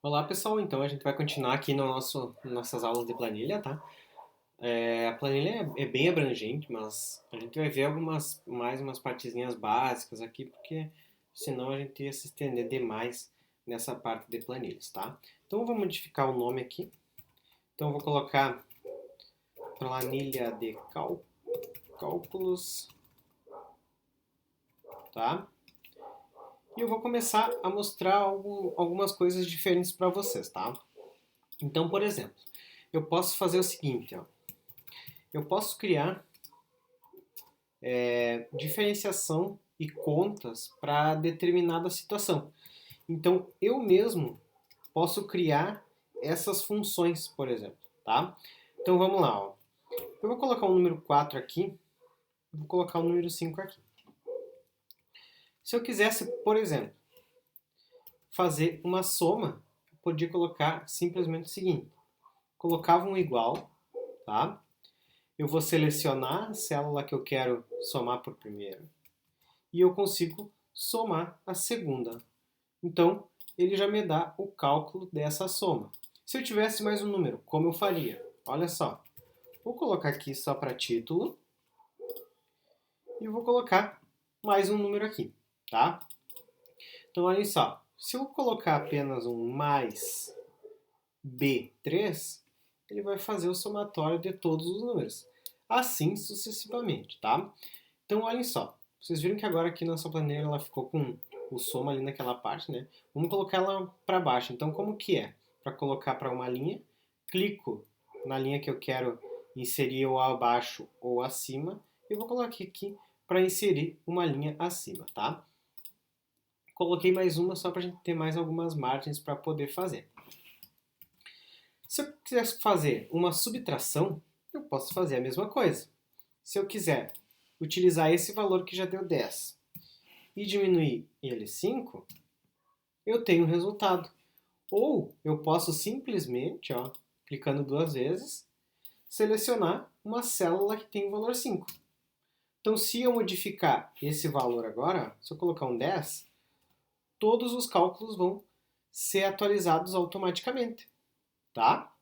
Olá pessoal, então a gente vai continuar aqui no nossas aulas de planilha, tá? A planilha é bem abrangente, mas a gente vai ver mais umas partezinhas básicas aqui, porque senão a gente ia se estender demais nessa parte de planilhas, tá? Então eu vou modificar o nome aqui. Então eu vou colocar planilha de cálculos, tá? E eu vou começar a mostrar algumas coisas diferentes para vocês, tá? Então, por exemplo, eu posso fazer o seguinte, ó. Eu posso criar diferenciação e contas para determinada situação. Então, eu mesmo posso criar essas funções, por exemplo, tá? Então, vamos lá, ó. Eu vou colocar o número 4 aqui, vou colocar o número 5 aqui. Se eu quisesse, por exemplo, fazer uma soma, eu podia colocar simplesmente o seguinte: colocava um igual, tá? Eu vou selecionar a célula que eu quero somar por primeiro e eu consigo somar a segunda. Então, ele já me dá o cálculo dessa soma. Se eu tivesse mais um número, como eu faria? Olha só, vou colocar aqui só para título e vou colocar mais um número aqui, tá? Então, olha só, se eu colocar apenas um mais B3, ele vai fazer o somatório de todos os números. Assim sucessivamente, tá? Então, olhem só. Vocês viram que agora aqui nossa planilha ela ficou com o soma ali naquela parte, né? Vamos colocar ela para baixo. Então, como que é? Para colocar para uma linha, clico na linha que eu quero inserir ou abaixo ou acima e vou colocar aqui para inserir uma linha acima, tá? Coloquei mais uma só para a gente ter mais algumas margens para poder fazer. Se eu quiser fazer uma subtração, eu posso fazer a mesma coisa. Se eu quiser utilizar esse valor que já deu 10 e diminuir ele 5, eu tenho um resultado. Ou eu posso simplesmente, ó, clicando duas vezes, selecionar uma célula que tem o valor 5. Então, se eu modificar esse valor agora, se eu colocar um 10, todos os cálculos vão ser atualizados automaticamente, tá?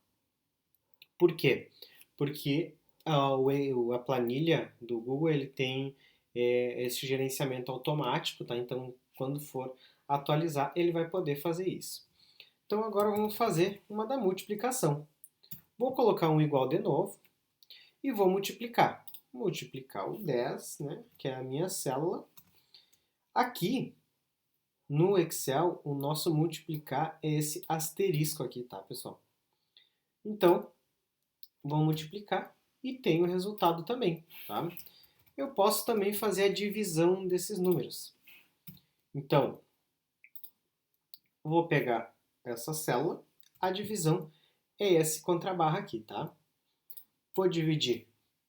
Por quê? Porque a planilha do Google ele tem esse gerenciamento automático, tá? Então, quando for atualizar, ele vai poder fazer isso. Então, agora vamos fazer uma da multiplicação. Vou colocar um igual de novo e vou multiplicar. Multiplicar o 10, né, que é a minha célula. Aqui, no Excel, o nosso multiplicar é esse asterisco aqui, tá, pessoal? Então, vou multiplicar e tenho o resultado também, tá? Eu posso também fazer a divisão desses números. Então, vou pegar essa célula, a divisão é esse contrabarra aqui, tá? Vou dividir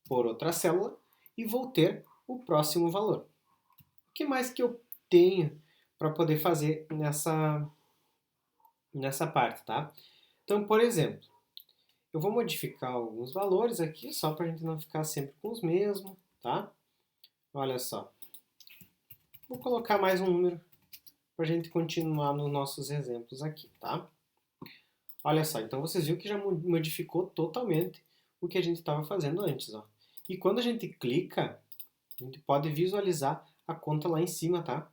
por outra célula e vou ter o próximo valor. O que mais que eu tenho para poder fazer nessa parte, tá? Então, por exemplo, eu vou modificar alguns valores aqui, só para a gente não ficar sempre com os mesmos, tá? Olha só. Vou colocar mais um número para a gente continuar nos nossos exemplos aqui, tá? Olha só, então vocês viram que já modificou totalmente o que a gente estava fazendo antes, ó. E quando a gente clica, a gente pode visualizar a conta lá em cima, tá?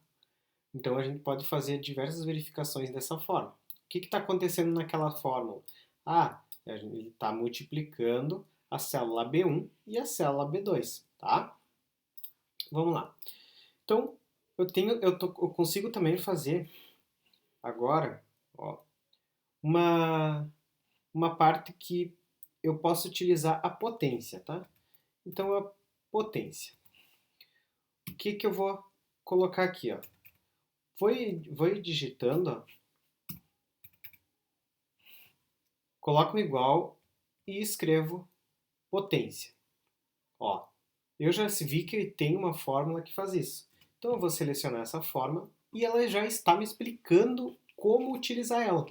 Então a gente pode fazer diversas verificações dessa forma. O que está acontecendo naquela fórmula? Ah, ele está multiplicando a célula B1 e a célula B2, tá? Vamos lá. Então, eu consigo também fazer agora, ó, uma, uma parte que eu posso utilizar a potência, tá? Então, a potência. O que que eu vou colocar aqui, ó? Vou ir digitando, ó, coloco um igual e escrevo potência. Ó, eu já vi que ele tem uma fórmula que faz isso. Então eu vou selecionar essa fórmula e ela já está me explicando como utilizar ela,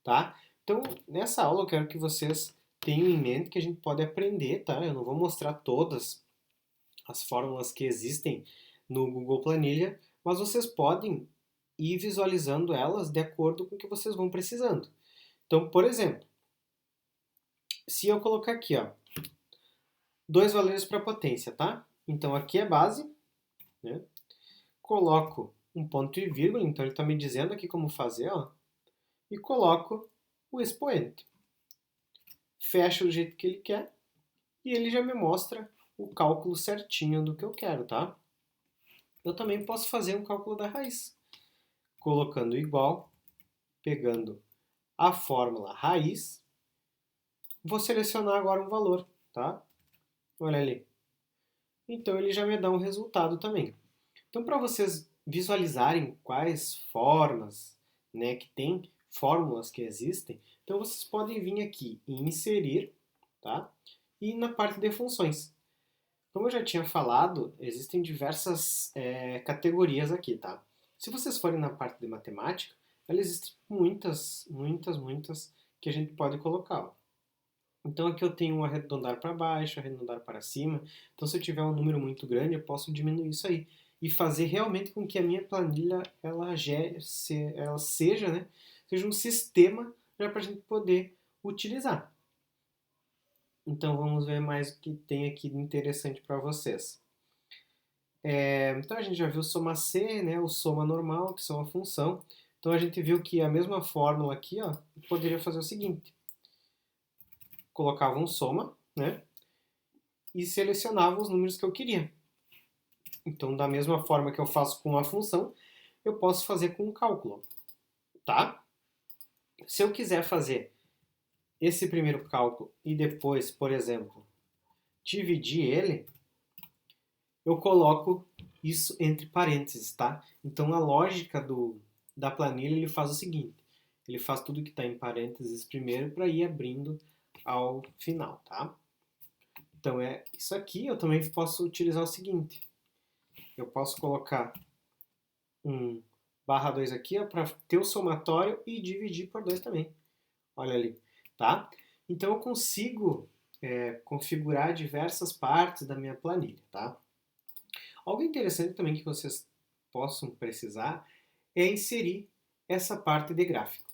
tá? Então, nessa aula eu quero que vocês tenham em mente que a gente pode aprender, tá? Eu não vou mostrar todas as fórmulas que existem no Google Planilha, mas vocês podem ir visualizando elas de acordo com o que vocês vão precisando. Então, por exemplo, se eu colocar aqui, ó, dois valores para potência, tá? Então aqui é base, né? Coloco um ponto e vírgula, então ele está me dizendo aqui como fazer, ó, e coloco o expoente. Fecho do jeito que ele quer e ele já me mostra o cálculo certinho do que eu quero, tá? Eu também posso fazer um cálculo da raiz, colocando igual, pegando a fórmula raiz, vou selecionar agora um valor, tá? Olha ali. Então ele já me dá um resultado também. Então para vocês visualizarem quais formas, né, que tem fórmulas que existem, então vocês podem vir aqui e inserir, tá? E na parte de funções. Como eu já tinha falado, existem diversas categorias aqui, tá? Se vocês forem na parte de matemática, existem muitas que a gente pode colocar. Ó. Então aqui eu tenho um arredondar para baixo, arredondar para cima. Então se eu tiver um número muito grande, eu posso diminuir isso aí e fazer realmente com que a minha planilha ela seja, né, seja um sistema para a gente poder utilizar. Então vamos ver mais o que tem aqui de interessante para vocês. Então a gente já viu soma C, né, o soma normal, que são a função. Então a gente viu que a mesma fórmula aqui, ó, eu poderia fazer o seguinte. Colocava um soma, né, e selecionava os números que eu queria. Então da mesma forma que eu faço com uma função, eu posso fazer com um cálculo, tá? Se eu quiser fazer esse primeiro cálculo e depois, por exemplo, dividir ele, eu coloco isso entre parênteses, tá? Então a lógica da planilha ele faz o seguinte, ele faz tudo que está em parênteses primeiro para ir abrindo ao final, tá? Então é isso aqui, eu também posso utilizar o seguinte, eu posso colocar um barra 2 aqui para ter o somatório e dividir por 2 também, olha ali, tá? Então eu consigo configurar diversas partes da minha planilha, tá? Algo interessante também que vocês possam precisar é inserir essa parte de gráfico.